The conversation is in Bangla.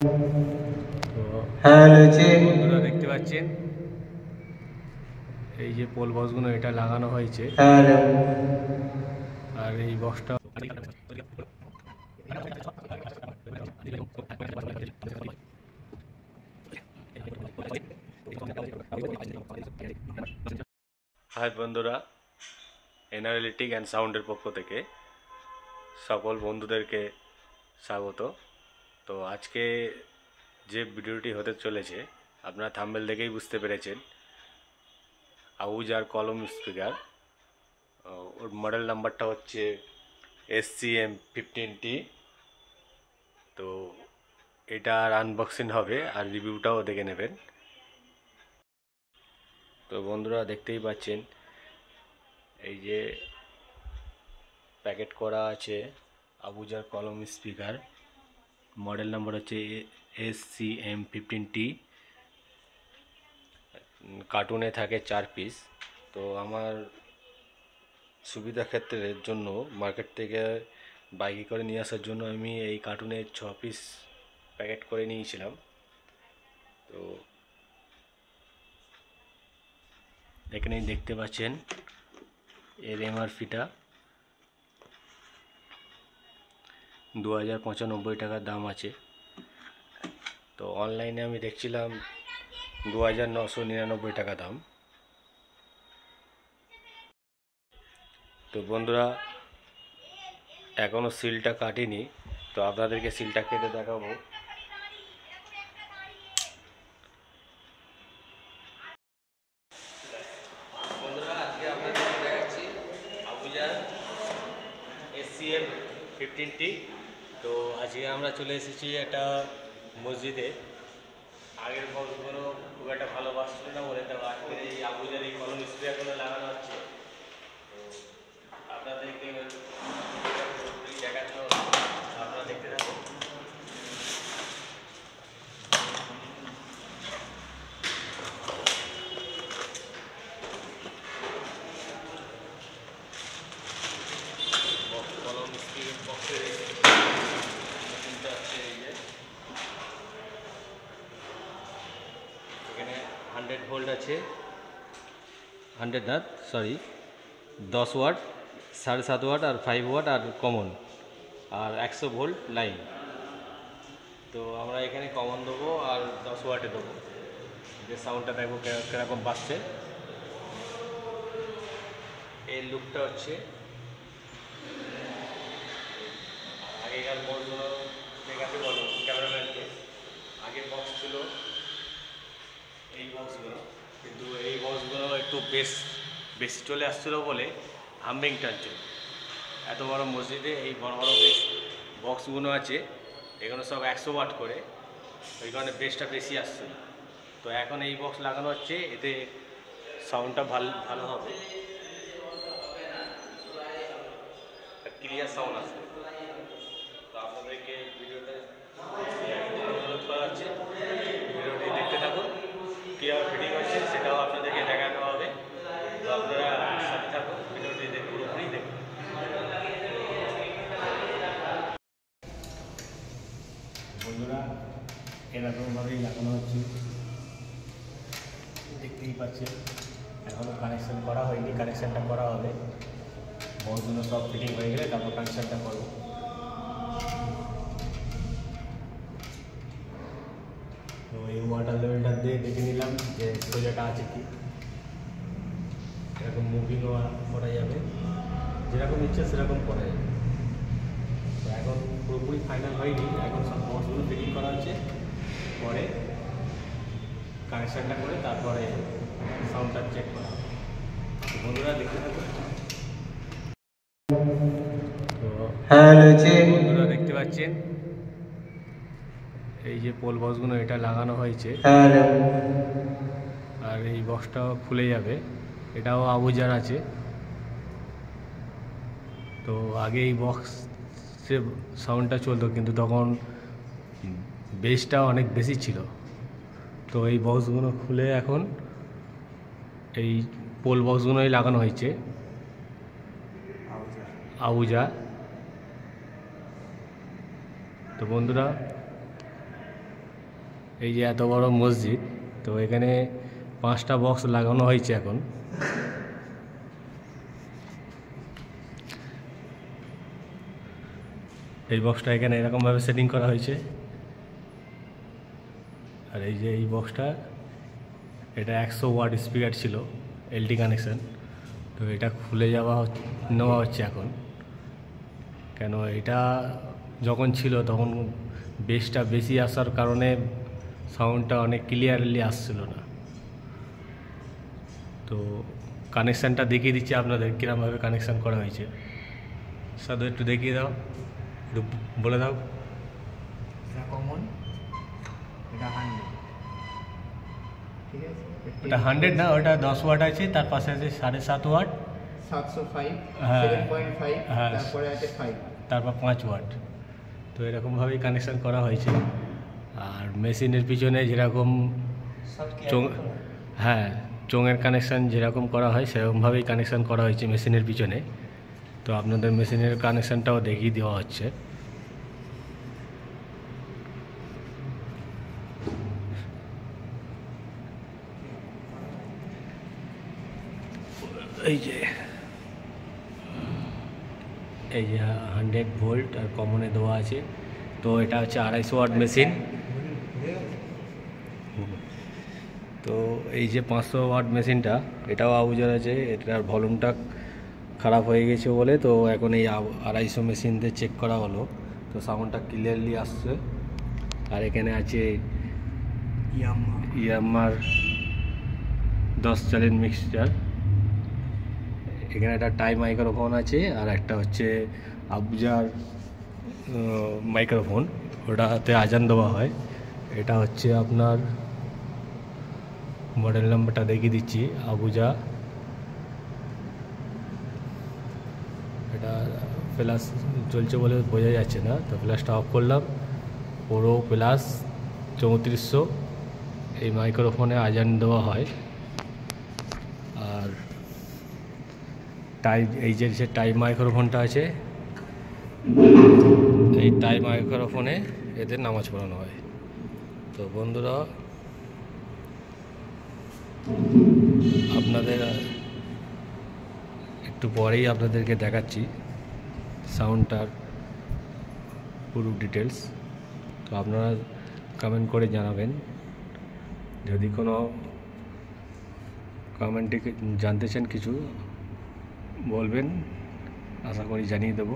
তো বন্ধুরা দেখতে পাচ্ছেন এই যে পোল বক্সগুলো এটা লাগানো হয়েছে আর এই বক্সটা হাই বন্ধুরা, এনালিটিক অ্যান্ড সাউন্ডের পক্ষ থেকে সকল বন্ধুদেরকে স্বাগত। তো আজকে যে ভিডিওটি হতে চলেছে আপনারা থাম্বনেল দেখেই বুঝতে পেরেছেন, আউজার কলম স্পিকার। ওর মডেল নাম্বারটা হচ্ছে SCM15T। তো এটার আনবক্সিং হবে আর রিভিউটাও দেখে নেবেন। তো বন্ধুরা দেখতেই পাচ্ছেন এই যে প্যাকেট করা আছে আবুজার কলম স্পিকার, মডেল নাম্বার হচ্ছে SCM15T। কার্টুনে থাকে 4 পিস। তো আমার সুবিধা ক্ষেত্রের জন্য মার্কেট থেকে বাইকে করে নিয়ে আসার জন্য আমি এই কার্টুনের 6 পিস প্যাকেট করে নিয়েছিলাম। তো এখানেই দেখতে পাচ্ছেন এর MRPটা 2095 টাকার দাম আছে। তো অনলাইনে আমি দেখছিলাম 2999 টাকা দাম। তো বন্ধুরা এখনও সিলটা কাটিনি, তো আপনাদেরকে সিলটা কেটে দেখাবো। বন্ধুরা আজকে আপনাদের দেখাচ্ছি আবুজার SCM15T। তো আজকে আমরা চলে এসেছি একটা মসজিদে। আগের বক্সগুলো খুব একটা ভালো বাসছিল না বলে তো আজকে এই আবুজার এই কলম স্প্রেগুলো লাগানো হচ্ছে। তো আপনাদেরকে দেখানো, আপনারা দেখতে থাকুন। কলম স্প্রে বক্সের মেশিনটা হচ্ছে এই যে এখানে 100 ভোল্ট আছে, 100 না সরি 10 ওয়াট, 7.5 ওয়াট আর 5 ওয়াট আর কমন, আর 100 ভোল্ট লাইন। তো আমরা এখানে কমন দেবো আর 10 ওয়াটে দেবো। যে সাউন্ডটা দেখবো কীরকম বাজছে। এই লুকটা হচ্ছে আগেকার বক্সগুলো দেখাতে বলো ক্যামেরাম্যানকে। আগের বক্স ছিল এই বক্সগুলো, কিন্তু এই বক্সগুলো একটু বেশি চলে আসছিলো বলে হামিং টানছে। এত বড় মসজিদে এই বড় বড় বক্সগুলো আছে, এগুলো সব 100 ওয়াট করে, ওই কারণে বেসটা বেশি আসছে। তো এখন এই বক্স লাগানো হচ্ছে, এতে সাউন্ডটা ভালো হবে, ক্লিয়ার সাউন্ড আসবে। তো আপনাদেরকে ভিডিওতে অনুরোধ করা হচ্ছে, ভিডিওটি দেখতে থাকুন। কীভাবে ফিটিং হচ্ছে সেটাও আপনাদেরকে দেখানো হবে। তো আপনারা সাথে থাকুন, ভিডিওটি পুরোপুরি দেখুন। বন্ধুরা এরকমভাবেই লাগানো হচ্ছে, দেখতেই পাচ্ছেন। এখনও কানেকশান করা হয়নি, কানেকশানটা করা হবে। বক্সগুলো সব ফিটিং হয়ে গেলে তারপর কানেকশানটা করবো। তো এই ওয়াটার লেভেলটা দিয়ে দেখে নিলাম যে সোজাটা আছে কি। এরকম মুভিংও করা যাবে, যেরকম ইচ্ছা সেরকম করা যাবে। তো এখন পুরোপুরি ফাইনাল হয়নি, এখন সব বক্সগুলো ফিটিং করা হচ্ছে, পরে কানেকশানটা করে তারপরে সাউন্ডটা চেক করা হবে। বন্ধুরা দেখতে থাকুন। তো বন্ধুরা দেখতে পাচ্ছেন এই যে পোল বক্সগুলো এটা লাগানো হয়েছে আর এই বক্সটাও খুলে যাবে। এটাও আবুজার আছে। তো আগে এই বক্সে সাউন্ডটা চলতো, কিন্তু তখন বেসটা অনেক বেশি ছিল। তো এই বক্সগুলো খুলে এখন এই পোল বক্সগুলোই লাগানো হয়েছে আবুজা। তো বন্ধুরা এই যে এত বড় মসজিদ, তো এখানে 5টা বক্স লাগানো হয়েছে এখন। এই বক্সটা এখানে এরকমভাবে সেটিং করা হয়েছে। আর এই যে এই বক্সটা, এটা 100 ওয়াট স্পিকার ছিল, এলটি কানেকশান। তো এটা খুলে নেওয়া হচ্ছে এখন, কেন এটা যখন ছিল তখন বেসটা বেশি আসার কারণে সাউন্ডটা অনেক ক্লিয়ারলি আসছিল না। তো কানেকশানটা দেখিয়ে দিচ্ছি আপনাদের কীরকমভাবে কানেকশান করা হয়েছে। সাধু একটু দেখিয়ে দাও, একটু বলে দাও। এটা কমন, এটা 100, ঠিক আছে? ওটা 100 না, ওটা 10 ওয়াট আছে, তার পাশে আছে 7.5 ওয়াট, 705, হ্যাঁ, 7.5, হ্যাঁ, তারপরে আছে 5, তারপর 5 ওয়াট। তো এরকমভাবেই কানেকশান করা হয়েছে। আর মেশিনের পিছনে যেরকম হ্যাঁ, চোঙের কানেকশান যেরকম করা হয় সেরকমভাবেই কানেকশান করা হয়েছে মেশিনের পিছনে। তো আপনাদের মেশিনের কানেকশানটাও দেখিয়ে দেওয়া হচ্ছে। এই যে 100 ভোল্ট আর কমনে দেওয়া আছে। তো এটা হচ্ছে 250 ওয়াট মেশিন। তো এই যে 500 ওয়াট মেশিনটা, এটাও আবুজার আছে। এটার ভলিউমটা খারাপ হয়ে গেছে বলে তো এখন এই 250 মেশিন দিয়ে চেক করা হলো, তো সাউন্ডটা ক্লিয়ারলি আসছে। আর এখানে আছে ইয়ামার 10 চ্যানেল মিক্সচার। এখানে একটা টাই মাইক্রোফোন আছে, আর একটা হচ্ছে আবুজার মাইক্রোফোন, ওটাতে আজান দেওয়া হয়। এটা হচ্ছে আপনার মডেল নাম্বারটা দেখিয়ে দিচ্ছি, আবুজা। এটা প্লাস চলছে বলে বোঝা যাচ্ছে না, তো প্লাসটা অফ করলাম। পুরো প্লাস 3400 এই মাইক্রোফোনে আজান দেওয়া হয়। আর এই যে টাই মাইক্রোফোনটা আছে, এই টাই মাইক্রোফোনে এদের নামাজ পড়ানো হয়। তো বন্ধুরা, আপনাদের একটু পরেই আপনাদেরকে দেখাচ্ছি সাউন্ডটার পুরো ডিটেলস। তো আপনারা কমেন্ট করে জানাবেন, যদি কোনো কমেন্টে জানতে চান কিছু বলবেন, আশা করি জানিয়ে দেবো।